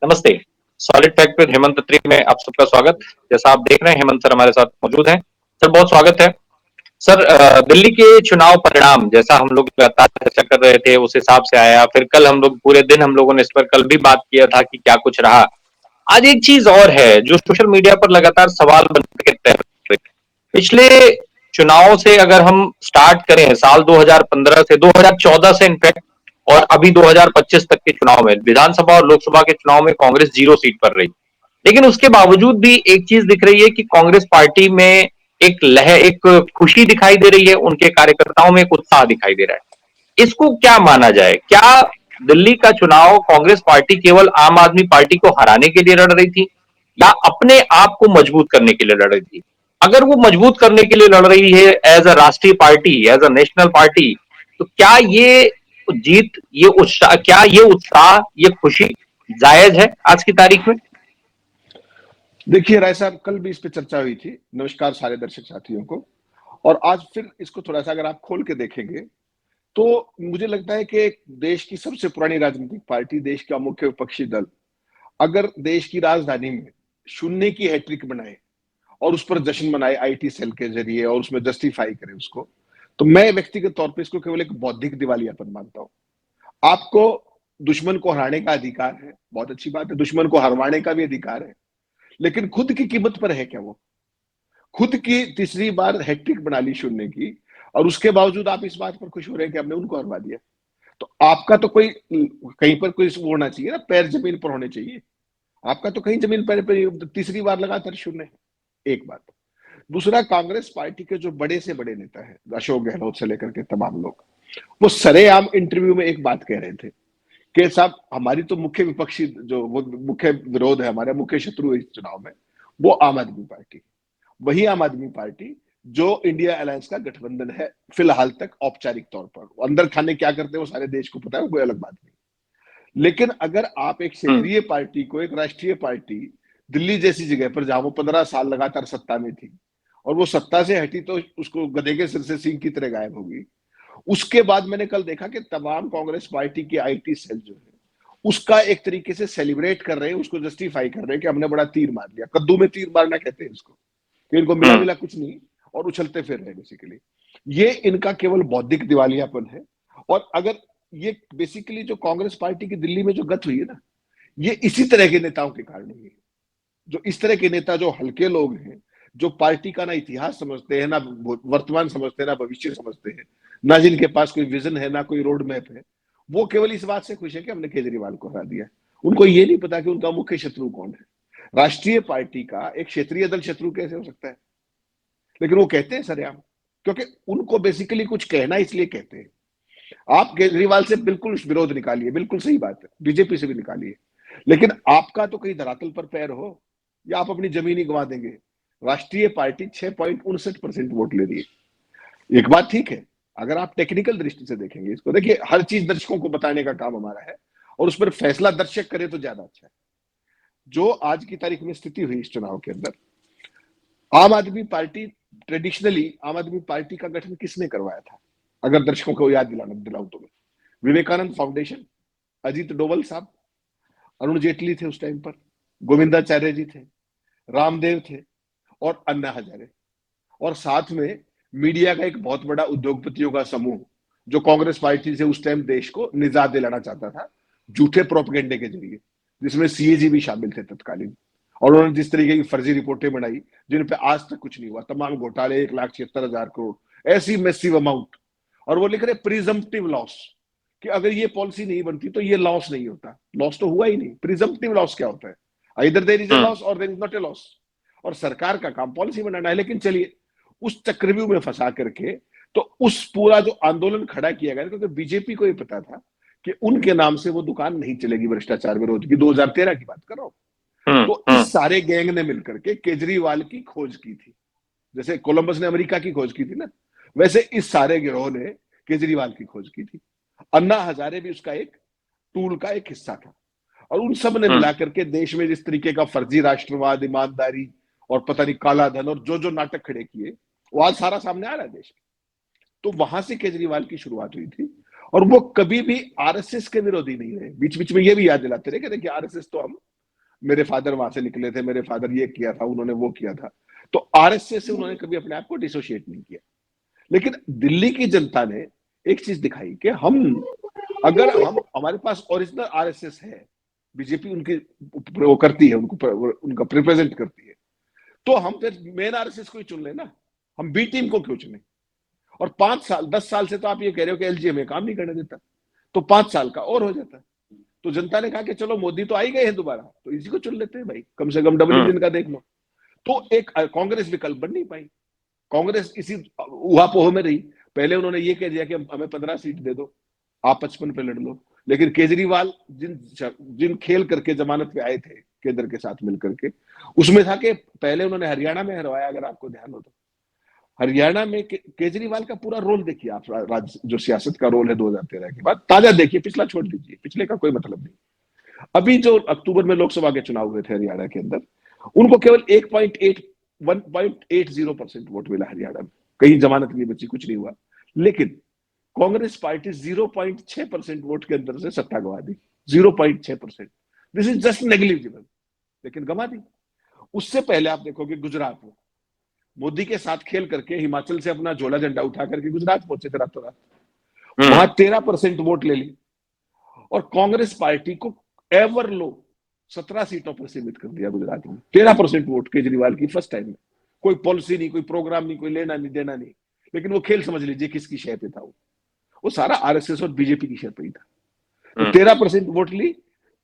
नमस्ते। Solid fact with Hemant अत्री में आप सबका स्वागत। जैसा आप देख रहे हैं हेमंत सर हमारे साथ मौजूद हैं। सर बहुत स्वागत है। सर दिल्ली के चुनाव परिणाम जैसा हम लोग लगातार चर्चा कर रहे थे उस हिसाब से आया। फिर कल हम लोग पूरे दिन हम लोगों ने इस पर कल भी बात किया था कि क्या कुछ रहा। आज एक चीज और है जो सोशल मीडिया पर लगातार सवाल बनते रहते हैं। पिछले चुनाव से अगर हम स्टार्ट करें साल 2015 से 2014 से इनफैक्ट और अभी 2025 तक के चुनाव में विधानसभा और लोकसभा के चुनाव में कांग्रेस 0 सीट पर रही। लेकिन उसके बावजूद भी एक चीज दिख रही है कि कांग्रेस पार्टी में एक खुशी दिखाई दे रही है, उनके कार्यकर्ताओं में एक उत्साह दिखाई दे रहा है। इसको क्या माना जाए? क्या दिल्ली का चुनाव कांग्रेस पार्टी केवल आम आदमी पार्टी को हराने के लिए लड़ रही थी या अपने आप को मजबूत करने के लिए लड़ रही थी? अगर वो मजबूत करने के लिए लड़ रही है एज अ राष्ट्रीय party, as a national party, तो क्या ये जीत, ये उत्साह, क्या ये उत्साह, ये खुशी जायज है आज की तारीख में? देखिए राय साहब, कल भी इस पे चर्चा हुई थी। नमस्कार सारे दर्शक साथियों को। और आज फिर इसको थोड़ा सा अगर आप खोल के देखेंगे तो मुझे लगता है कि देश की सबसे पुरानी राजनीतिक पार्टी, देश का मुख्य विपक्षी दल, अगर देश की राजधानी में शून्य की हैट्रिक बनाए और उस पर जश्न मनाए आईटी सेल के जरिए और उसमें जस्टिफाई करे उसको, तो मैं व्यक्तिगत तौर पे इसको केवल एक बौद्धिक दिवालियापन मानता हूं। आपको दुश्मन को हराने का अधिकार है, बहुत अच्छी बात है, दुश्मन को हरवाने का भी अधिकार है, लेकिन खुद की कीमत पर है क्या? वो खुद की तीसरी बार हैट्रिक बना ली शून्य की, और उसके बावजूद आप इस बात पर खुश हो रहे हैं कि हमने उनको हरवा दिया। तो आपका तो कोई कहीं पर कोई वो होना चाहिए ना, पैर जमीन पर होने चाहिए। आपका तो कहीं जमीन पर तीसरी बार लगातार शून्य है। एक बात। दूसरा, कांग्रेस पार्टी के जो बड़े से बड़े नेता है, अशोक गहलोत से लेकर के तमाम लोग, वो सरेआम इंटरव्यू में एक बात कह रहे थे कि साहब हमारी तो मुख्य विपक्षी जो वो मुख्य विरोध है, हमारा मुख्य शत्रु है इस चुनाव में, वो आम आदमी पार्टी। वही आम आदमी पार्टी जो इंडिया अलायंस का गठबंधन है फिलहाल तक औपचारिक तौर पर। अंदर खाने क्या करते हैं वो सारे देश को पता है, वो कोई अलग बात नहीं। लेकिन अगर आप एक क्षेत्रीय पार्टी को एक राष्ट्रीय पार्टी दिल्ली जैसी जगह पर, जहां वो 15 साल लगातार सत्ता में थी और वो सत्ता से हटी तो उसको गधे के सिर से सींग की तरह गायब होगी, उसके बाद मैंने कल देखा कि तमाम कांग्रेस पार्टी के आईटी सेल जो है उसका एक तरीके से सेलिब्रेट कर रहे हैं, उसको जस्टिफाई कर रहे हैं कि हमने बड़ा तीर मार लिया। कद्दू में तीर मारना कहते हैं इसको, कि इनको मिला मिला कुछ नहीं और उछलते फिर रहे बेसिकली। ये इनका केवल बौद्धिक दिवालियापन है। और अगर ये बेसिकली जो कांग्रेस पार्टी की दिल्ली में जो गत हुई है ना, ये इसी तरह के नेताओं के कारण हुई है। जो इस तरह के नेता, जो हल्के लोग हैं, जो पार्टी का ना इतिहास समझते हैं, ना वर्तमान समझते हैं, ना भविष्य समझते हैं, ना जिनके पास कोई विजन है, ना कोई रोड मैप है, वो केवल इस बात से खुश है कि हमने केजरीवाल को हरा दिया। उनको ये नहीं पता कि उनका मुख्य शत्रु कौन है। राष्ट्रीय पार्टी का एक क्षेत्रीय दल शत्रु कैसे हो सकता है? लेकिन वो कहते हैं सरेआम, क्योंकि उनको बेसिकली कुछ कहना इसलिए कहते हैं। आप केजरीवाल से बिल्कुल विरोध निकालिए, बिल्कुल सही बात है, बीजेपी से भी निकालिए, लेकिन आपका तो कहीं धरातल पर पैर हो, या आप अपनी जमीन ही गंवा देंगे। राष्ट्रीय पार्टी 6.59% वोट ले रही है। एक बात ठीक है, अगर आप टेक्निकल दृष्टि से देखेंगे इसको, देखिए हर चीज दर्शकों को बताने का काम हमारा है और उस पर फैसला दर्शक करे तो ज्यादा अच्छा है। जो आज की तारीख में स्थिति हुई इस चुनाव के अंदर, आम आदमी पार्टी, ट्रेडिशनली आम आदमी पार्टी का गठन किसने करवाया था? अगर दर्शकों को याद दिलाऊं तो मैं, विवेकानंद फाउंडेशन, अजीत डोवल साहब, अरुण जेटली थे उस टाइम पर, गोविंदाचार्य जी थे, रामदेव थे और अन्ना हजारे, और साथ में मीडिया का एक बहुत बड़ा उद्योगपतियों का समूह जो कांग्रेस पार्टी से उस टाइम देश को निजात दिलाना चाहता था झूठे प्रोपेगेंडे के जरिए, जिसमें सीएजी भी शामिल थे तत्कालीन। और उन्होंने जिस तरीके की फर्जी रिपोर्टें बनाई जिन पे आज तक कुछ नहीं हुआ, तमाम घोटाले, 1,76,000 करोड़, ऐसी मैसिव अमाउंट। और वो लिख रहे प्रिजम्पटिव लॉस, कि अगर ये पॉलिसी नहीं बनती तो ये लॉस नहीं होता। लॉस तो हुआ ही नहीं। प्रिजम्पटिव लॉस क्या होता है? इधर देयर इज ए लॉस और there is not a loss. और सरकार का काम पॉलिसी बनाना है। लेकिन चलिए, उस चक्रव्यूह में फंसा करके तो उस पूरा जो आंदोलन खड़ा किया गया, क्योंकि बीजेपी को ये पता था कि उनके नाम से वो दुकान नहीं चलेगी भ्रष्टाचार विरोध की। 2013 की बात कर रहा हूं। तो इस सारे गैंग ने मिलकर के केजरीवाल की खोज की थी। जैसे कोलंबस ने अमेरिका की खोज की थी ना, वैसे इस सारे गिरोह ने केजरीवाल की खोज की थी। अन्ना हजारे भी उसका एक टूल का एक हिस्सा था। और उन सब ने मिलाकर के देश में जिस तरीके का फर्जी राष्ट्रवाद, ईमानदारी और पता नहीं काला धन और जो जो नाटक खड़े किए, वो आज सारा सामने आ रहा है देश में। तो वहां से केजरीवाल की शुरुआत हुई थी। और वो कभी भी आरएसएस के विरोधी नहीं रहे। बीच बीच में ये भी याद दिलाते रहे कि देखिए आरएसएस तो हम, मेरे फादर वहां से निकले थे, मेरे फादर ये किया था, उन्होंने वो किया था। तो आरएसएस से उन्होंने कभी अपने आप को डिसोशिएट नहीं किया। लेकिन दिल्ली की जनता ने एक चीज दिखाई कि अगर हम, हमारे पास ओरिजिनल आरएसएस है, बीजेपी उनकी वो करती है, उनका रिप्रेजेंट करती है, तो हम फिर मेन आरएसएस को ही चुन लेना, हम बी टीम को क्यों चुने? और 5 साल 10 साल से तो आप ये कह रहे हो कि एलजी हमें काम नहीं करने देता, तो 5 साल का और हो जाता। तो जनता ने कहा कि चलो मोदी तो आ ही गए हैं दोबारा, तो इसी को चुन लेते हैं भाई, कम से कम डबल इंजन का देख लो। तो एक कांग्रेस विकल्प बन नहीं पाई। कांग्रेस इसी उहापोह में रही। पहले उन्होंने ये कह दिया कि हमें 15 सीट दे दो, आप 55 पे लड़ लो। लेकिन केजरीवाल जिन खेल करके जमानत पे आए थे केंद्र के साथ मिलकर के, उसमें था कि पहले उन्होंने हरियाणा में हरवाया, अगर आपको ध्यान हो तो। हरियाणा में केजरीवाल का पूरा रोल देखिए आप, राज्य जो सियासत का रोल है 2013 के बाद, ताजा देखिए, पिछला छोड़ दीजिए, पिछले का कोई मतलब नहीं। अभी जो अक्टूबर में लोकसभा के चुनाव हुए थे हरियाणा के अंदर, उनको केवल 1.80% वोट मिला हरियाणा में, कहीं जमानत नहीं बची, कुछ नहीं हुआ। लेकिन कांग्रेस पार्टी 0.6% वोट के अंदर से सत्ता गवा दी, 0.6%। दिस इज जस्ट नेग्लिजिबल, लेकिन गवा दी। उससे पहले आप देखोगे गुजरात में मोदी के साथ खेल करके हिमाचल से अपना झोला झंडा उठा करके गुजरात पहुंचे थे रातों रात, वहां 13% वोट ले ली और कांग्रेस पार्टी को एवर लो 17 सीटों पर सीमित कर दिया गुजरात में। 13% वोट केजरीवाल की फर्स्ट टाइम में। कोई पॉलिसी नहीं, कोई प्रोग्राम नहीं, कोई लेना नहीं देना नहीं, लेकिन वो खेल समझ लीजिए किसकी शय पे था वो सारा आरएसएस और बीजेपी की शय पे ही था। तो 13% वोट ली,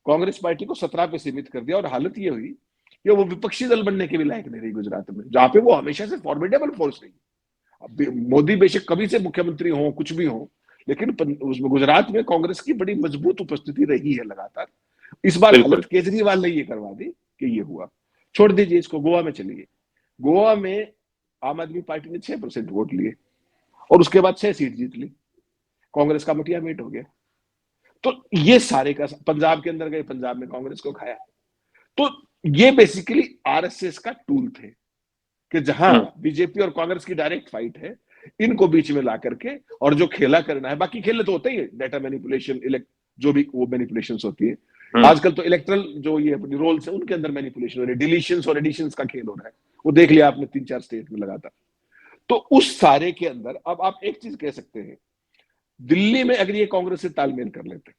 कांग्रेस पार्टी को 17 पे सीमित कर दिया और हालत ये हुई कि वो विपक्षी दल बनने के भी लायक नहीं रही गुजरात में, जहां पे वो हमेशा से फॉर्मिडेबल फोर्स रही। मोदी बेशक कभी से मुख्यमंत्री हो, कुछ भी हो, लेकिन उसमें गुजरात में कांग्रेस की बड़ी मजबूत उपस्थिति रही है लगातार। इस बार हालत केजरीवाल ने ये करवा दी कि ये हुआ। छोड़ दीजिए इसको, गोवा में चलिए। गोवा में आम आदमी पार्टी ने 6% वोट लिए और उसके बाद 6 सीट जीत ली, कांग्रेस का मटिया मेट हो गया। तो ये सारे का, पंजाब के अंदर गए, पंजाब में कांग्रेस को खाया। तो ये बेसिकली आरएसएस का टूल थे कि जहां बीजेपी और कांग्रेस की डायरेक्ट फाइट है, इनको बीच में ला करके और जो खेला करना है, बाकी खेले तो होते ही है, डाटा मैनिपुलेशन, जो भी वो मैनिपुलेशंस होती है। आजकल तो इलेक्ट्रल जो ये अपनी रोल्स है उनके अंदर मैनिपुलेशन हो रही है, डिलीशंस और एडिशंस का खेल हो रहा है, वो देख लिया आपने 3-4 स्टेट में लगातार। तो उस सारे के अंदर अब आप एक चीज कह सकते हैं, दिल्ली में अगर ये कांग्रेस से तालमेल कर लेते,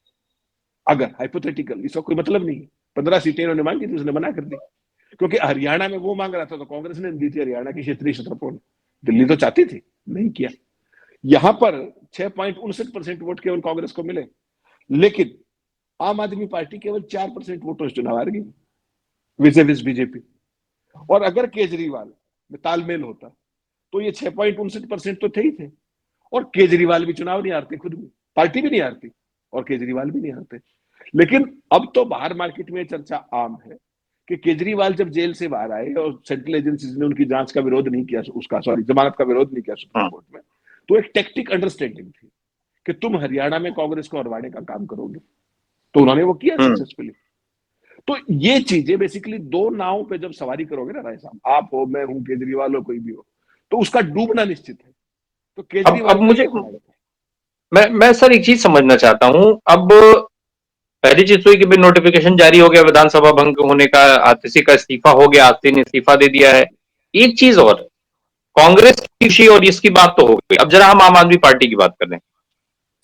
अगर हाइपोथेटिकल, इसका कोई मतलब नहीं है, 15 सीटें इन्होंने मांगी थी, उसने मना कर दी, क्योंकि हरियाणा में वो मांग रहा था तो कांग्रेस ने दी थी, हरियाणा की क्षेत्रीय क्षेत्रफल। दिल्ली तो चाहती थी, नहीं किया। यहां पर 6.59% वोट केवल कांग्रेस को मिले, लेकिन आम आदमी पार्टी केवल 4% वोटों से चुनाव हार गई विज बीजेपी। और अगर केजरीवाल में तालमेल होता तो ये 6.59% तो थे ही थे, और केजरीवाल भी चुनाव नहीं हारते, खुद भी, पार्टी भी नहीं हारती और केजरीवाल भी नहीं हारते। लेकिन अब तो बाहर मार्केट में चर्चा आम है कि केजरीवाल जब जेल से बाहर आए और सेंट्रल एजेंसीज ने उनकी जांच का विरोध नहीं किया, उसका जमानत का विरोध नहीं किया सुप्रीम कोर्ट में, तो एक टेक्टिक अंडरस्टैंडिंग थी कि तुम हरियाणा में कांग्रेस को हरवाने का काम करोगे, तो उन्होंने वो किया सक्सेसफुली। तो ये चीजें बेसिकली, दो नाव पे जब सवारी करोगे ना राय साहब, आप हो, मैं हूं, केजरीवाल हो, कोई भी हो, तो उसका डूबना निश्चित है। तो केजरीवाल अब मुझे, मैं सर एक चीज समझना चाहता हूं। अब पहली चीज तो ये कि भाई नोटिफिकेशन जारी हो गया विधानसभा भंग होने का, आतिशी का इस्तीफा हो गया, आतिशी ने इस्तीफा दे दिया है। एक चीज और, कांग्रेस की और इसकी बात तो हो गई, अब जरा हम आम आदमी पार्टी की बात कर रहे हैं।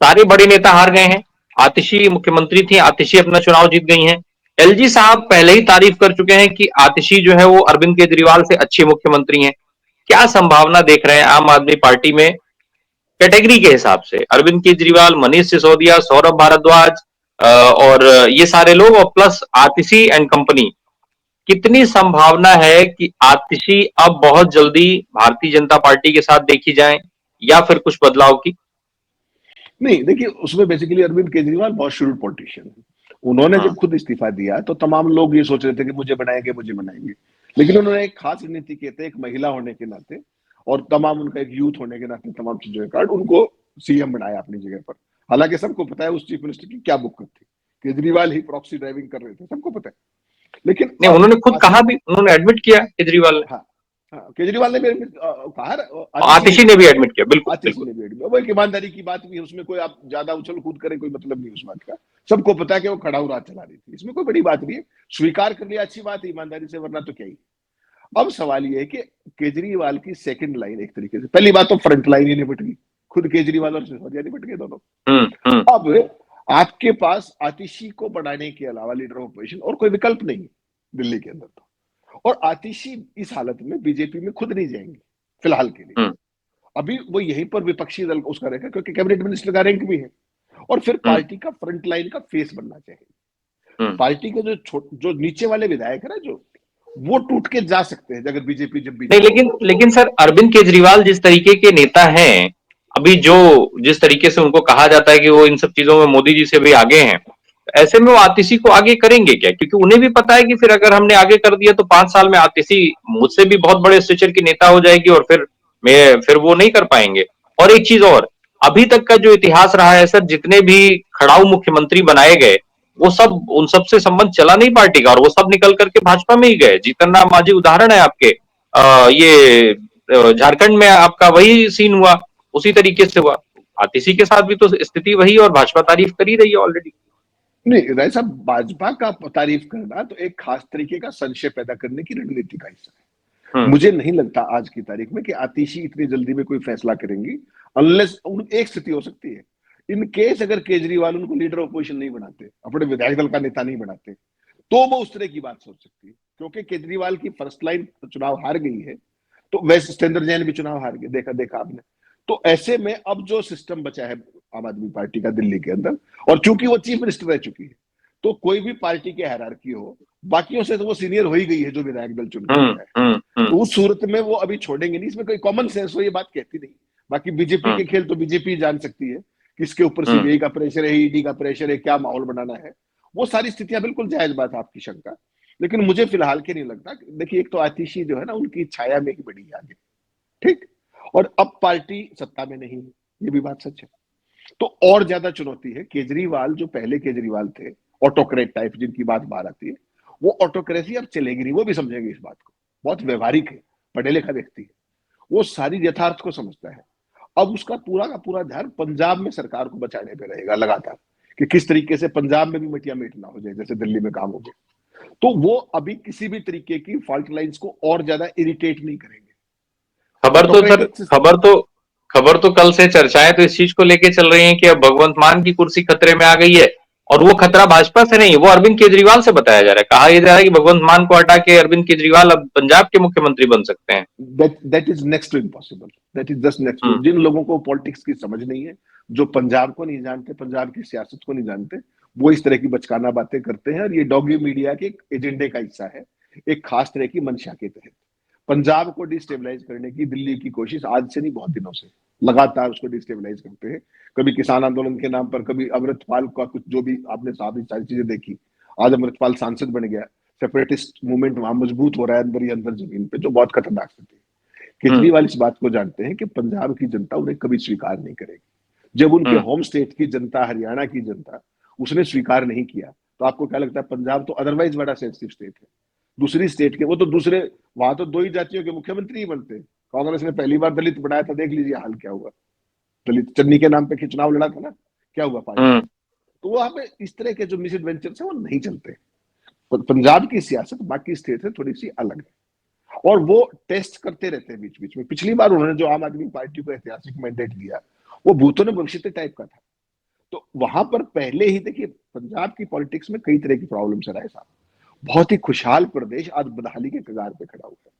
सारे बड़े नेता हार गए हैं, आतिशी मुख्यमंत्री थी, आतिशी अपना चुनाव जीत गई हैं। एलजी साहब पहले ही तारीफ कर चुके हैं कि आतिशी जो है वो अरविंद केजरीवाल से अच्छे मुख्यमंत्री हैं। क्या संभावना देख रहे हैं आम आदमी पार्टी में कैटेगरी के हिसाब से, अरविंद केजरीवाल, मनीष सिसोदिया, सौरभ भारद्वाज और ये सारे लोग, और प्लस आतिशी एंड कंपनी, कितनी संभावना है कि आतिशी अब बहुत जल्दी भारतीय जनता पार्टी के साथ देखी जाए या फिर कुछ बदलाव की? नहीं, देखिए उसमें बेसिकली अरविंद केजरीवाल बहुत शुरूड पॉलिटिशियन है। उन्होंने जब खुद इस्तीफा दिया तो तमाम लोग ये सोच रहे थे कि मुझे बनाएंगे, मुझे बनाएंगे, लेकिन उन्होंने एक खास रणनीति के थे, एक महिला होने के नाते और तमाम उनका एक यूथ होने के नाते, तमाम चीजों के कारण उनको सीएम बनाया अपनी जगह पर। हालांकि सबको पता है उस चीफ मिनिस्टर की क्या बुक थी, केजरीवाल ही प्रॉक्सी ड्राइविंग कर रहे थे, सबको पता है। लेकिन नहीं, उन्होंने खुद कहा भी, उन्होंने एडमिट किया केजरीवाल ने। हाँ, हाँ, केजरीवाल ने भी कहा, आतिशी ने भी एडमिट किया, बिल्कुल आतिशी बिल्कुल। ने भी एडमिट, वो एक ईमानदारी की बात भी है, उसमें कोई आप ज्यादा उछल कूद करें कोई मतलब नहीं उस बात का। सबको पता है कि वो खड़ा रात चला रही थी, इसमें कोई बड़ी बात नहीं है, स्वीकार कर लिया अच्छी बात है ईमानदारी से, वरना तो क्या ही। अब सवाल ये है कि केजरीवाल की सेकंड लाइन, एक तरीके से पहली बात तो फ्रंट लाइन ही निपट गई, खुद केजरीवाल और सिसोदिया निपट गए दोनों। हम्म। अब आपके पास आतिशी को बढ़ाने के अलावा लीडर ऑफ अपोजिशन और कोई विकल्प नहीं दिल्ली के अंदर तो, और आतिशी इस हालत में बीजेपी में खुद नहीं जाएंगे फिलहाल के लिए। हम्म। अभी वो यहीं पर विपक्षी दल उसका रहेगा, क्योंकि कैबिनेट मिनिस्टर का रैंक भी है, और फिर हम्म। पार्टी का फ्रंट लाइन का फेस बनना चाहिए। हम्म। पार्टी के जो नीचे वाले विधायक है ना, जो वो टूट के जा सकते हैं अगर बीजेपी जब भी नहीं, लेकिन सर अरविंद केजरीवाल जिस तरीके के नेता हैं, अभी जो जिस तरीके से उनको कहा जाता है कि वो इन सब चीजों में मोदी जी से भी आगे हैं, ऐसे में वो आतिशी को आगे करेंगे क्या? क्योंकि उन्हें भी पता है कि फिर अगर हमने आगे कर दिया तो 5 साल में आतिशी मुझसे भी बहुत बड़े स्टेचर की नेता हो जाएगी, और फिर वो नहीं कर पाएंगे। और एक चीज और, अभी तक का जो इतिहास रहा है सर, जितने भी खड़ाऊ मुख्यमंत्री बनाए गए, वो सब उन सब से संबंध चला नहीं पार्टी का, और वो सब निकल करके भाजपा में ही गए। जीतन राम मांझी उदाहरण है आपके। ये झारखंड में आपका वही सीन हुआ, उसी तरीके से हुआ। आतिशी के साथ भी तो स्थिति वही, और भाजपा तारीफ कर ही रही है ऑलरेडी। नहीं, राय साहब, भाजपा का तारीफ करना तो एक खास तरीके का संशय पैदा करने की रणनीति का हिस्सा है। मुझे नहीं लगता आज की तारीख में कि आतिशी इतनी जल्दी में कोई फैसला करेंगी, अनलेस एक स्थिति हो सकती है, इन केस अगर केजरीवाल उनको लीडर ऑपोजिशन नहीं बनाते, अपने विधायक दल का नेता नहीं बनाते, तो वो उस तरह की बात सोच सकती है। क्योंकि केजरीवाल की फर्स्ट लाइन चुनाव हार गई है, तो वैसे सत्येंद्र जैन भी चुनाव हार गए, देखा आपने। तो ऐसे में अब जो सिस्टम बचा है आम आदमी पार्टी का दिल्ली के अंदर, और चूंकि वो चीफ मिनिस्टर रह चुकी है, तो कोई भी पार्टी के हायरार्की हो, बाकियों से तो वो सीनियर हो ही गई है जो विधायक दल चुन के आता है। तो उस सूरत में वो अभी छोड़ेंगे नहीं, इसमें कोई कॉमन सेंस हो ये बात कहती नहीं। बाकी बीजेपी के खेल तो बीजेपी जान सकती है, किसके ऊपर सीबीआई का प्रेशर है, ईडी का प्रेशर है, क्या माहौल बनाना है, वो सारी स्थितियां बिल्कुल जायज बात है आपकी शंका। लेकिन मुझे फिलहाल के नहीं लगता। देखिए, एक तो आतिशी जो है ना, उनकी छाया में ही बड़ी आगे, ठीक, और अब पार्टी सत्ता में नहीं है, ये भी बात सच है। तो और ज्यादा चुनौती है। केजरीवाल जो पहले केजरीवाल थे, ऑटोक्रेट टाइप जिनकी बात बाहर आती है, वो ऑटोक्रेसी अब चलेगी नहीं, वो भी समझेंगे इस बात को। बहुत व्यवहारिक है, पढ़े लिखा व्यक्ति है, वो सारी यथार्थ को समझता है। अब उसका पूरा का पूरा ध्यान पंजाब में सरकार को बचाने पे रहेगा लगातार, कि किस तरीके से पंजाब में भी मटिया मीट ना हो जाए जैसे दिल्ली में काम हो गया। तो वो अभी किसी भी तरीके की फॉल्ट लाइंस को और ज्यादा इरिटेट नहीं करेंगे। खबर तो कल से चर्चाएं तो इस चीज को लेके चल रही हैं कि अब भगवंत मान की कुर्सी खतरे में आ गई है, और वो खतरा भाजपा से नहीं, वो अरविंद केजरीवाल से बताया जा रहा है। कहा यह जा रहा है कि भगवंत मान को हटा के अरविंद केजरीवाल अब पंजाब के मुख्यमंत्री बन सकते हैं। That is next to impossible, that is just next to. जिन लोगों को पॉलिटिक्स की समझ नहीं है, जो पंजाब को नहीं जानते, पंजाब की सियासत को नहीं जानते, वो इस तरह की बचकाना बातें करते हैं, और ये डॉगी मीडिया के एजेंडे का हिस्सा है, एक खास तरह की मंशा के तहत पंजाब को डिस्टेबलाइज करने की दिल्ली की कोशिश आज से नहीं, बहुत दिनों से लगातार उसको डिस्टेबलाइज करते हैं। कभी किसान आंदोलन के नाम पर, कभी अमृतपाल का कुछ, जो भी आपने सारी चीजें देखी, आज अमृतपाल सांसद बन गया, सेपरेटिस्ट मूवमेंट वहां मजबूत हो रहा है अंदर ही अंदर जमीन पे, जो बहुत खतरनाक स्थिति है। केजरीवाल इस बात को जानते हैं कि पंजाब की जनता उन्हें कभी स्वीकार नहीं करेगी। जब उनके होम स्टेट की जनता, हरियाणा की जनता, उसने स्वीकार नहीं किया, तो आपको क्या लगता है? पंजाब तो अदरवाइज बड़ा सेंसिटिव स्टेट है, दूसरी स्टेट के, वो तो दूसरे, वहां तो दो ही जातियों के मुख्यमंत्री ही बनते। कांग्रेस ने पहली बार दलित बनाया था, देख लीजिए हाल क्या हुआ। दलित चन्नी के नाम पे चुनाव लड़ा था ना, क्या हुआ पार्टी। तो वहां पे इस तरह के जो मिस एडवेंचर्स है वो नहीं चलते। पंजाब की सियासत बाकी स्टेट से थोड़ी सी अलग है, और वो टेस्ट करते रहते हैं बीच बीच में। पिछली बार उन्होंने जो आम आदमी पार्टी को ऐतिहासिक मैंडेट दिया, वो भूतों ने भविष्य टाइप का था। तो वहां पर पहले ही देखिए, पंजाब की पॉलिटिक्स में कई तरह की प्रॉब्लम रहा है साहब। बहुत ही खुशहाल प्रदेश आज बदहाली के कगार पे खड़ा हुआ है।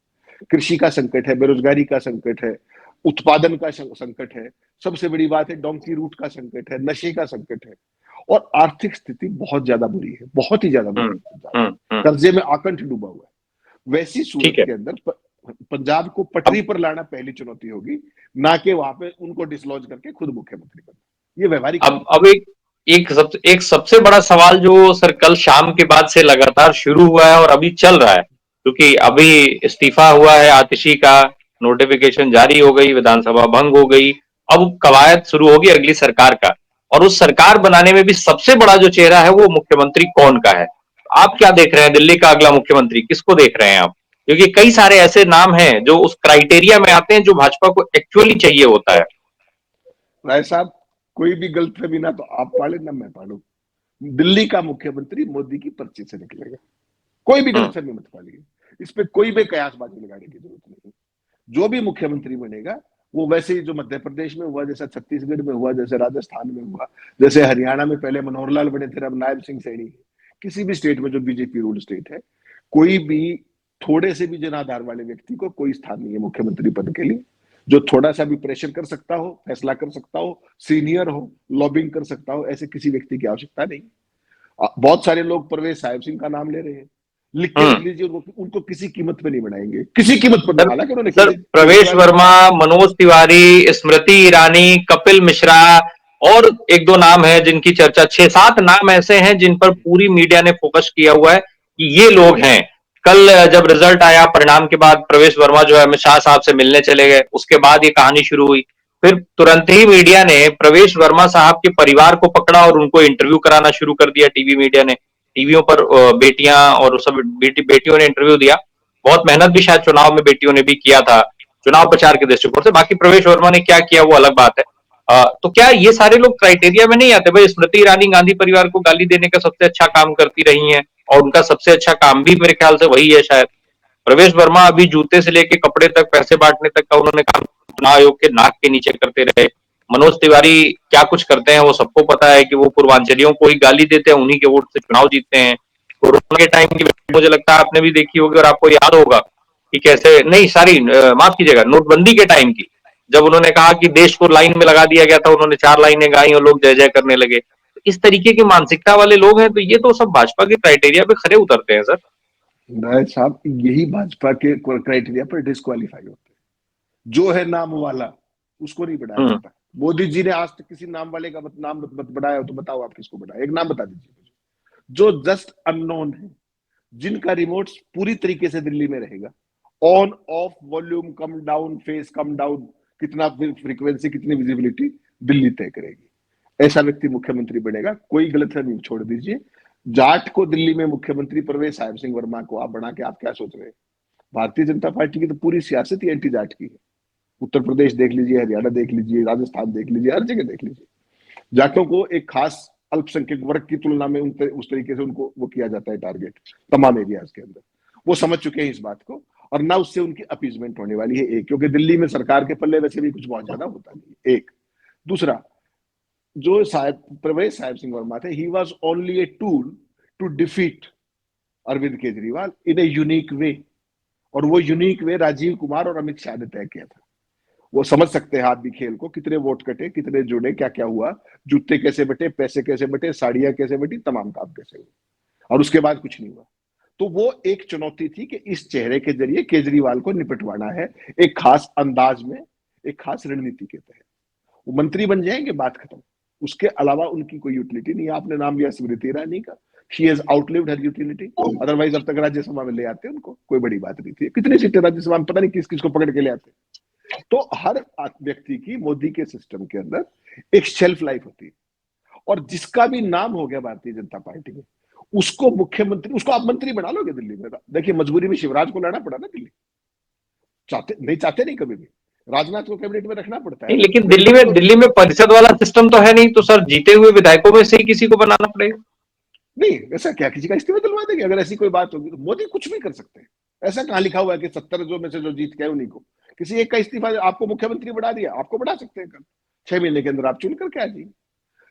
कृषि का संकट है, बेरोजगारी का संकट है, उत्पादन का संकट है, सबसे बड़ी बात है डोंकी रूट का संकट है, नशे का संकट है, और आर्थिक स्थिति बहुत ज्यादा बुरी है, बहुत ही ज्यादा बुरी है। कर्जे में आकंठ डूबा हुआ है। वैसी सूरत के अंदर पंजाब को पटरी पर लाना पहली चुनौती होगी, ना कि वहां पे उनको डिसलॉज करके खुद मुख्यमंत्री बनना। ये व्यवहारिक अब एक सबसे बड़ा सवाल जो सर कल शाम के बाद से लगातार शुरू हुआ है और अभी चल रहा है, क्योंकि अभी इस्तीफा हुआ है आतिशी का, नोटिफिकेशन जारी हो गई, विधानसभा भंग हो गई, अब कवायद शुरू होगी अगली सरकार का, और उस सरकार बनाने में भी सबसे बड़ा जो चेहरा है वो मुख्यमंत्री कौन का है। आप क्या देख रहे हैं, दिल्ली का अगला मुख्यमंत्री किसको देख रहे हैं आप? क्योंकि कई सारे ऐसे नाम हैं जो उस क्राइटेरिया में आते हैं जो भाजपा को एक्चुअली चाहिए होता है। राय साहब, कोई भी गलतफहमी ना तो आप पाले ना मैं पालू। दिल्ली का मुख्यमंत्री मोदी की पर्ची से निकलेगा, कोई भी हम्म। गलतफहमी मत पालिए। इस पे कोई भी कयासबाजी लगाने की जरूरत नहीं। जो भी मुख्यमंत्री बनेगा वो वैसे ही जो मध्य प्रदेश में हुआ, जैसा छत्तीसगढ़ में हुआ, जैसे राजस्थान में हुआ, जैसे हरियाणा में पहले मनोहर लाल बने थे, अब नायब सिंह सैनी। किसी भी स्टेट में जो बीजेपी रूल स्टेट है, कोई भी थोड़े से भी जनाधार वाले व्यक्ति को कोई स्थान नहीं है मुख्यमंत्री पद के लिए। जो थोड़ा सा भी प्रेशर कर सकता हो, फैसला कर सकता हो, सीनियर हो, लॉबिंग कर सकता हो, ऐसे किसी व्यक्ति की आवश्यकता नहीं। बहुत सारे लोग परवेज साहिब सिंह का नाम ले रहे हैं, लिख के रख हम्म। लीजिए, उनको किसी कीमत पे नहीं बनाएंगे, किसी कीमत पर नहीं। सर हालांकि उन्होंने सर प्रवेश केजरीवाल वर्मा, मनोज तिवारी, स्मृति ईरानी, कपिल मिश्रा और एक दो नाम है जिनकी चर्चा, 6-7 नाम ऐसे हैं जिन पर पूरी मीडिया ने फोकस किया हुआ है कि ये लोग हैं। कल जब रिजल्ट आया परिणाम के बाद, प्रवेश वर्मा जो है अमित शाह साहब से मिलने चले गए, उसके बाद ये कहानी शुरू हुई। फिर तुरंत ही मीडिया ने प्रवेश वर्मा साहब के परिवार को पकड़ा और उनको इंटरव्यू कराना शुरू कर दिया। टीवी मीडिया ने, टीवियों पर बेटियां और सब बेटियों ने इंटरव्यू दिया। बहुत मेहनत भी शायद चुनाव में बेटियों ने भी किया था, चुनाव प्रचार के दृष्टिकोण से। बाकी प्रवेश वर्मा ने क्या किया वो अलग बात है। तो क्या ये सारे लोग क्राइटेरिया में नहीं आते? भाई स्मृति ईरानी गांधी परिवार को गाली देने का सबसे अच्छा काम करती रही हैं, और उनका सबसे अच्छा काम भी मेरे ख्याल से वही है शायद। प्रवेश वर्मा अभी जूते से लेके कपड़े तक, पैसे बांटने तक का उन्होंने काम चुनाव आयोग के नाक के नीचे करते रहे। मनोज तिवारी क्या कुछ करते हैं वो सबको पता है कि वो पूर्वांचलियों को ही गाली देते हैं, उन्हीं के वोट से चुनाव जीतते हैं। कोरोना के टाइम की मुझे लगता है आपने भी देखी होगी और आपको याद होगा कि कैसे, नहीं सॉरी माफ कीजिएगा, नोटबंदी के टाइम की, जब उन्होंने कहा कि देश को लाइन में लगा दिया गया था, उन्होंने 4 लाइनें गाई और लोग जय जय करने लगे। इस तरीके की मानसिकता वाले लोग हैं, तो ये तो सब भाजपा के क्राइटेरिया पे खरे उतरते हैं सर। नायक साहब, यही भाजपा के क्राइटेरिया पर डिस्क्वालीफाई होते हैं। जो है नाम वाला उसको नहीं बढ़ाया हम्म। जाता। मोदी जी ने आज तक किसी नाम वाले का नाम मत बढ़ाया हो तो बताओ आप किसको बढ़ाया, एक नाम बता दीजिए मुझे। जो जस्ट अननोन है, जिनका रिमोट पूरी तरीके से दिल्ली में रहेगा, on off, volume come down, face come down, कितना फ्रीक्वेंसी, कितनी विजिबिलिटी, दिल्ली तय करेगी। ऐसा व्यक्ति मुख्यमंत्री बनेगा। कोई गलतफहमी छोड़ दीजिए। जाट को दिल्ली में मुख्यमंत्री, परवेज साहिब सिंह वर्मा को आप बना के आप क्या सोच रहे हैं? भारतीय जनता पार्टी की तो पूरी सियासत ही एंटी जाट की है। उत्तर प्रदेश देख लीजिए, हरियाणा देख लीजिए, राजस्थान देख लीजिए, हर जगह देख लीजिए। जाटों को एक खास अल्पसंख्यक वर्ग की तुलना में उस तरीके से उनको वो किया जाता है टारगेट, तमाम एरियाज के अंदर। वो समझ चुके हैं इस बात को, और ना उससे उनकी अपीजमेंट होने वाली है। एक, क्योंकि दिल्ली में सरकार के पल्ले वैसे भी कुछ बहुत ज्यादा होता नहीं। एक, दूसरा, जो साहब प्रवेश साहिब सिंह वर्मा थे, he was only a tool to defeat Arvind Kejriwal in a unique way. और वो यूनिक वे राजीव कुमार और अमित शाह ने तय किया था। वो समझ सकते हैं हाथ भी खेल को, कितने वोट कटे, कितने जुड़े, क्या क्या हुआ, जूते कैसे बटे, पैसे कैसे बटे, साड़ियां कैसे बटी, तमाम काम कैसे हुए, और उसके बाद कुछ नहीं हुआ। तो वो एक चुनौती थी कि इस चेहरे के जरिए केजरीवाल को निपटवाना है, एक खास अंदाज में, एक खास रणनीति के तहत। वो मंत्री बन जाएंगे, बात खत्म। उसके अलावा उनकी कोई यूटिलिटी नहीं है। आपने नाम लिया स्मृति ईरानी का, she has outlived her utility. Otherwise अब तक राज्यसभा में ले आते उनको, कोई बड़ी बात नहीं थी। कितनी सीटें राज्यसभा में, पता नहीं किस किस को पकड़ के ले आते। तो हर व्यक्ति की मोदी के सिस्टम के अंदर एक शेल्फ लाइफ होती है, और जिसका भी नाम हो गया भारतीय जनता पार्टी में, उसको मुख्यमंत्री, उसको आप मंत्री बना लोगे दिल्ली में। देखिए, मजबूरी में शिवराज को लाना पड़ा ना दिल्ली। चाहते नहीं कभी भी। राजनाथ को कैबिनेट में रखना पड़ता है नहीं, ना, लेकिन लेकिन अब तो दिल्ली में परिषद वाला सिस्टम तो है नहीं, तो सर जीते हुए विधायकों में से ही किसी को बनाना पड़ेगा। नहीं, ऐसा क्या किसी का इस्तीफा दिलवा देंगे? अगर ऐसी कोई बात होगी तो मोदी कुछ भी कर सकते हैं। ऐसा कहां लिखा हुआ है कि 70 जो में से जो जीत गए उन्हीं को? किसी एक का इस्तीफा आपको मुख्यमंत्री बना दिया, आपको बढ़ा सकते हैं कल 6 महीने के अंदर, आप चुन करके आ जाइए।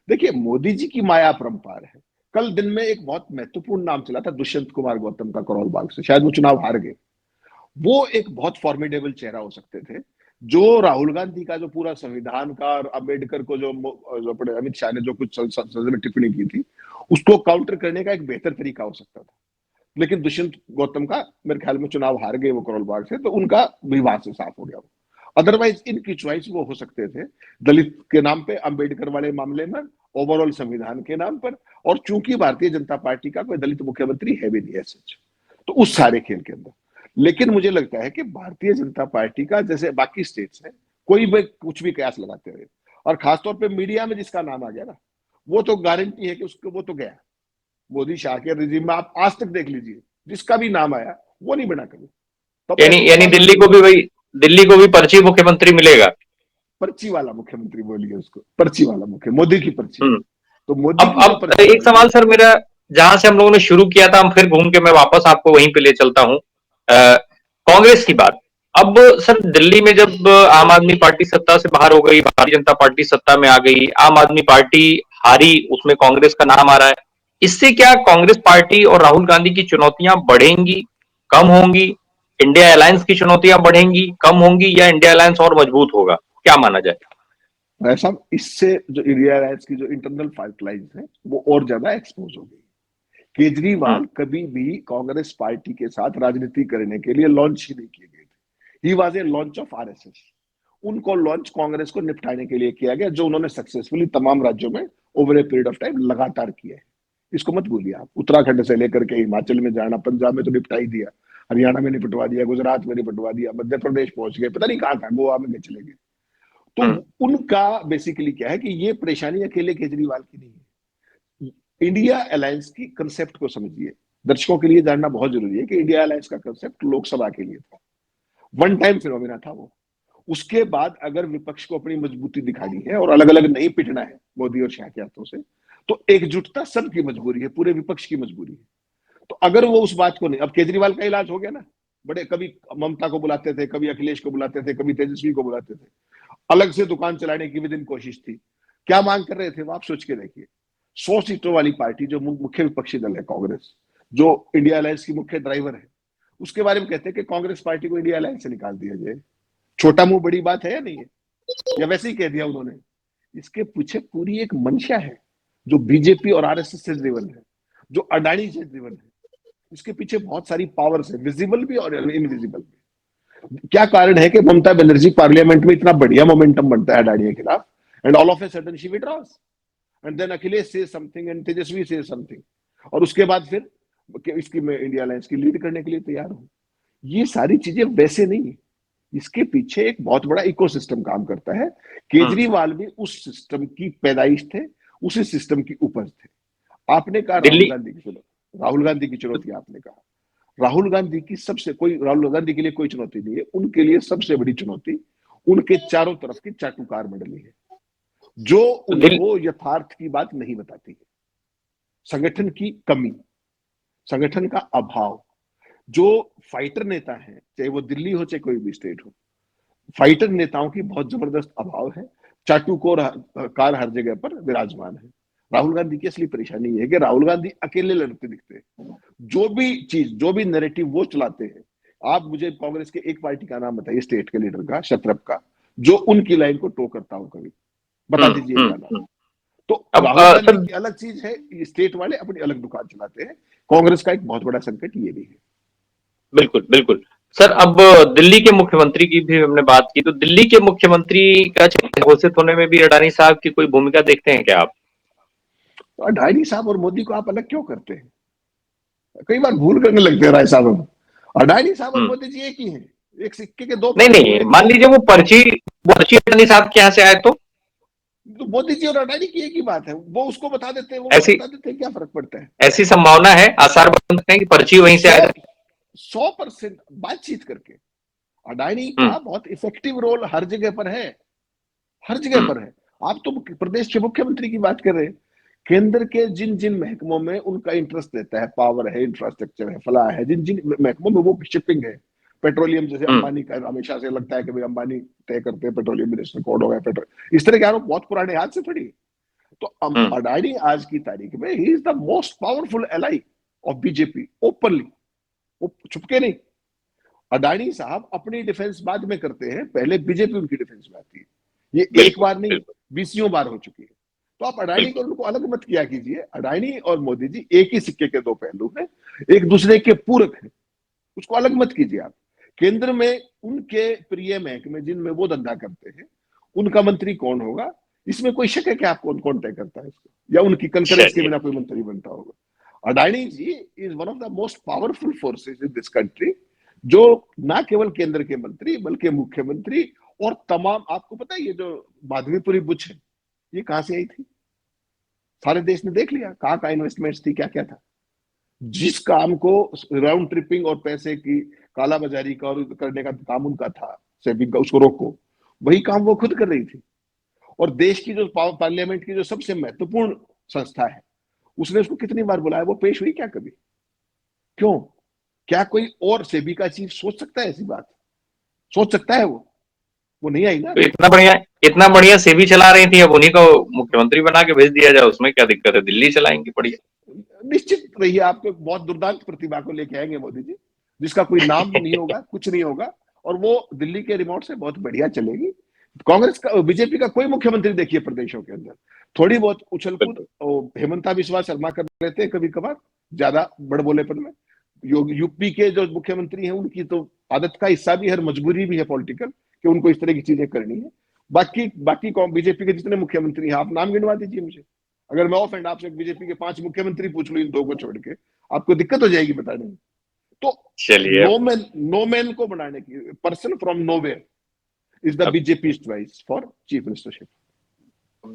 देखिए, मोदी जी की माया अपरंपार है। कल दिन में एक बहुत महत्वपूर्ण नाम चला था, दुष्यंत कुमार गौतम का, करोल बाग से। शायद वो चुनाव हार गए। वो एक बहुत फॉर्मिडेबल चेहरा हो सकते थे, जो राहुल गांधी का जो पूरा संविधान का, और अम्बेडकर को जो अपने अमित शाह ने जो कुछ संसद में टिप्पणी की थी, उसको काउंटर करने का एक बेहतर तरीका हो सकता था। लेकिन दुष्यंत गौतम का मेरे ख्याल में चुनाव हार गए वो करोल बाग से, तो उनका विवाद से साफ हो गया वो। अदरवाइज इनकी चॉइस वो हो सकते थे, दलित के नाम पे, अंबेडकर वाले मामले में, ओवरऑल संविधान के नाम पर। और चूंकि भारतीय जनता पार्टी का कोई दलित मुख्यमंत्री है भी नहीं है सच, तो उस सारे खेल के अंदर। लेकिन मुझे लगता है कि भारतीय जनता पार्टी का, जैसे बाकी स्टेट्स है, कोई भी कुछ भी कयास लगाते रहे, और खासतौर पे मीडिया में जिसका नाम आ गया ना, वो तो गारंटी है कि उसको, वो तो गया। मोदी शाह के रिजीम में आप आज तक देख लीजिए, जिसका भी नाम आया वो नहीं बना कभी। तब यानी ऐसे यानी सवाल दिल्ली आते को हैं। भी वही, दिल्ली को भी पर्ची मुख्यमंत्री मिलेगा। पर्ची वाला मुख्यमंत्री बोलिए उसको, पर्ची वाला मुख्य, मोदी की पर्ची। हम्म। तो मोदी की जो अब पर्ची एक आएगी। सवाल सर मेरा, जहां से हम लोगों ने शुरू किया था, हम फिर घूम के मैं वापस आपको वहीं पे ले चलता हूं। कांग्रेस की बात। अब सर दिल्ली में जब आम आदमी पार्टी सत्ता से बाहर हो गई, भारतीय जनता पार्टी सत्ता में आ गई, आम आदमी पार्टी हारी, उसमें कांग्रेस का नाम आ रहा है। इससे क्या कांग्रेस पार्टी और राहुल गांधी की चुनौतियां बढ़ेंगी, कम होंगी? इंडिया अलायंस की चुनौतियां बढ़ेंगी, कम होंगी, या इंडिया अलायंस और मजबूत होगा? क्या माना जाए? भाई साहब, इससे जो इंडिया अलायंस की जो इंटरनल फाल्ट लाइंस है वो और ज्यादा एक्सपोज हो गई। हम्म। केजरीवाल कभी भी कांग्रेस पार्टी के साथ राजनीति करने के लिए लॉन्च ही नहीं किए गए थे। He was a launch of RSS. उनको लॉन्च कांग्रेस को निपटाने के लिए किया गया, जो उन्होंने सक्सेसफुली तमाम राज्यों में over a period of time लगातार किया है। इसको मत भूलिए आप। उत्तराखंड से लेकर के हिमाचल में जाना, पंजाब में तो निपटा ही दिया, हरियाणा में निपटवा दिया, गुजरात में निपटवा दिया, मध्य प्रदेश पहुंच गए, पता नहीं कहाँ कहाँ, गोवा में चले गए। तो हम्म। उनका बेसिकली क्या है कि ये परेशानी अकेले केजरीवाल की नहीं है। इंडिया अलायंस की कंसेप्ट को समझिए। दर्शकों के लिए जानना बहुत जरूरी है कि इंडिया अलायंस का कंसेप्ट लोकसभा के लिए था, वन टाइम फिनोमिना था वो। उसके बाद अगर विपक्ष को अपनी मजबूती दिखानी है और अलग अलग नहीं पिटना है मोदी और शाह के हाथों से, तो एकजुटता सबकी मजबूरी है, पूरे विपक्ष की मजबूरी है। तो अगर वो उस बात को नहीं, अब केजरीवाल का इलाज हो गया ना, बड़े कभी ममता को बुलाते थे, कभी अखिलेश को बुलाते थे, कभी तेजस्वी को बुलाते थे, अलग से दुकान चलाने की भी दिन कोशिश थी। क्या मांग कर रहे थे वो, आप सोच के देखिए। 100 सीटों वाली पार्टी जो मुख्य विपक्षी दल है कांग्रेस, जो इंडिया अलायंस की मुख्य ड्राइवर है, उसके बारे में कहते हैं कि कांग्रेस पार्टी को इंडिया अलायंस से निकाल दिया जाए। छोटा मुंह बड़ी बात है या नहीं है? या वैसे ही कह दिया उन्होंने? इसके पीछे पूरी एक मंशा है, जो बीजेपी और आरएसएस से ड्रिवन है, जो अडानी से ड्रिवन है। इसके पीछे बहुत सारी पावर्स है, विजिबल भी और इनविजिबल भी। क्या कारण है कि ममता बनर्जी पार्लियामेंट में इतना बढ़िया मोमेंटम बनता है अडानी के खिलाफ, and all of a sudden she withdraws, and then Akhilesh से समथिंग एंड तेजस्वी से समथिंग, और उसके बाद फिर इसकी मैं इंडिया अलायंस की लीड करने के लिए तैयार हूं। ये सारी चीजें वैसे नहीं है। इसके पीछे एक बहुत बड़ा इकोसिस्टम काम करता है। हम्म। केजरीवाल भी उस सिस्टम की पैदाइश थे, उसी सिस्टम की उपज थे। आपने कहा राहुल दिल्ली। गांधी की चुनौती, राहुल गांधी की चुनौती आपने कहा। राहुल गांधी की सबसे, कोई राहुल गांधी के लिए कोई चुनौती नहीं है, उनके लिए सबसे बड़ी चुनौती उनके चारों तरफ की चाटुकार मंडली है, जो तो दिल उनको यथार्थ की बात नहीं बताती है। संगठन की कमी, संगठन का अभाव। जो फाइटर नेता है, चाहे वो दिल्ली हो चाहे कोई भी स्टेट हो, फाइटर नेताओं की बहुत जबरदस्त अभाव है। चाटुकार कार हर जगह पर विराजमान है। राहुल गांधी की असली परेशानी यह है कि राहुल गांधी अकेले लड़ते दिखते हैं। जो भी चीज, जो भी नैरेटिव वो चलाते हैं, आप मुझे कांग्रेस के एक पार्टी का नाम बताइए, स्टेट के लीडर का, शत्रप का, जो उनकी लाइन को टो करता हो कभी, बता हम्म। दीजिए एक गाना। तो अब राहुल गांधी सर, की अलग चीज है, स्टेट वाले अपनी अलग दुकान चलाते हैं। कांग्रेस का एक बहुत बड़ा संकट ये भी है। बिल्कुल बिल्कुल। सर, अब दिल्ली के मुख्यमंत्री की भी हमने बात की, तो दिल्ली के मुख्यमंत्री का चेहरा घोषित होने में भी अडानी साहब की कोई भूमिका देखते हैं क्या आप? तो अडानी साहब और मोदी को आप अलग क्यों करते हैं? कई बार भूल करने लगते हैं राय साहब हम। अडानी साहब और हम्म। मोदी जी एक ही हैं, एक सिक्के के दो नहीं पहलू नहीं, हैं। एक मान तो, लीजिए वो पर्ची अडानी साहब के यहाँ से आए तो? तो मोदी जी और अडानी की एक ही बात है, वो उसको बता देते हैं, वो उसको ऐसी बता देते हैं, क्या फर्क पड़ता है? ऐसी संभावना है, आसार बन सकते हैं कि पर्ची वहीं से सौ आए थे? 100% बातचीत करके। अडानी हम्म। का बहुत इफेक्टिव रोल हर जगह पर है, हर जगह हम्म। पर है। आप तो प्रदेश के मुख्यमंत्री की बात कर रहे हैं। केंद्र के जिन जिन महकमों में उनका इंटरेस्ट रहता है, पावर है, इंफ्रास्ट्रक्चर है, फला है, जिन जिन महकमों में, वो शिपिंग है, पेट्रोलियम, जैसे हम्म। अंबानी का हमेशा से लगता है कि भाई अंबानी तय करते हैं, पेट्रोलियम मिनिस्टर कौन होगा, पेट्रोल, इस तरह के आरोप बहुत पुराने, आज से थोड़ी। तो हम्म। अडानी आज की तारीख में he is the most powerful ally of BJP, openly, वो छुपके नहीं। अडानी साहब अपनी डिफेंस बाद में करते हैं, पहले बीजेपी उनकी डिफेंस में आती है। ये एक बिल्कुल बार नहीं, बिल्कुल। बीसियों बार हो चुकी है। तो आप अडानी को बिल्कुल। उनको अलग मत किया कीजिए। अडानी और मोदी जी एक ही सिक्के के दो पहलू हैं, एक दूसरे के पूरक हैं। उसको अलग मत कीजिए आप। केंद्र में उनके प्रिय महकमे जिनमें वो धंधा करते हैं, उनका मंत्री कौन होगा, इसमें कोई शक है कि आप कौन कौन तय करता है इसको, या उनकी कंकरेंस के चलिए। बिना कोई मंत्री बनता होगा? Adani ji is one of the most powerful forces in this country, जो ना केवल केंद्र के मंत्री बल्कि मुख्यमंत्री और तमाम, आपको पता है ये जो माधवीपुरी बुच है, ये कहां से आई थी? सारे देश ने देख लिया कहां इन्वेस्टमेंट्स थी, क्या क्या था। जिस काम को राउंड ट्रिपिंग और पैसे की कालाबाजारी का और करने का काम उनका था, सेबी का, उसको रोको, वही काम वो खुद कर रही थी। और देश की जो पार्लियामेंट की जो सबसे महत्वपूर्ण संस्था है, उसने उसको कितनी बार बुलाया, वो पेश हुई क्या कभी? क्यों? क्या कोई और सेबी का चीफ सोच सकता है ऐसी बात? सोच सकता है वो नहीं आई ना। तो इतना बढ़िया सेबी चला रही थी, अब उन्हीं को मुख्यमंत्री बना के भेज दिया जाए, उसमें क्या दिक्कत है? दिल्ली चलाएंगी बढ़िया। निश्चित रहिए, आपको बहुत दुर्दांत प्रतिभा को लेके आएंगे मोदी जी, जिसका कोई नाम नहीं होगा, कुछ नहीं होगा, और वो दिल्ली के रिमोट से बहुत बढ़िया चलेगी। कांग्रेस का, बीजेपी का कोई मुख्यमंत्री देखिए प्रदेशों के अंदर थोड़ी बहुत उछल कूद हेमंता बिस्वा शर्मा कर लेते हैं कभी कभार, ज्यादा बड़बोलेपन में। यूपी के जो मुख्यमंत्री हैं उनकी तो आदत का हिस्सा भी है, मजबूरी भी है पॉलिटिकल, कि उनको इस तरह की चीजें करनी है। बाकी बाकी बीजेपी के जितने मुख्यमंत्री हैं, आप नाम गिनवा दीजिए मुझे। अगर मैं ऑफ एंड आपसे बीजेपी के 5 मुख्यमंत्री पूछ लूं इन 2 को छोड़ के, आपको दिक्कत हो जाएगी बताने में। तो चलिए, नो मैन को बनाने की, person from nowhere is the BJP choice for chief ministership.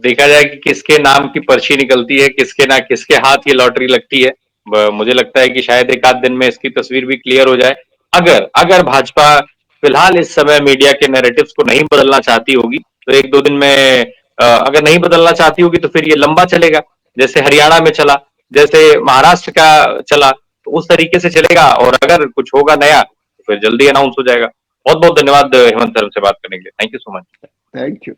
देखा जाए कि किसके नाम की पर्ची निकलती है, किसके हाथ ये लॉटरी लगती है। मुझे लगता है कि शायद एक आध दिन में इसकी तस्वीर भी क्लियर हो जाए। अगर अगर भाजपा फिलहाल इस समय मीडिया के नैरेटिव्स को नहीं बदलना चाहती होगी, तो 1-2 दिन में अगर नहीं बदलना चाहती होगी तो फिर ये लंबा चलेगा, जैसे हरियाणा में चला, जैसे महाराष्ट्र का चला, तो उस तरीके से चलेगा। और अगर कुछ होगा नया तो फिर जल्दी अनाउंस हो जाएगा। बहुत बहुत धन्यवाद हेमंत सर, से बात करने के लिए। Thank you so much. Thank you.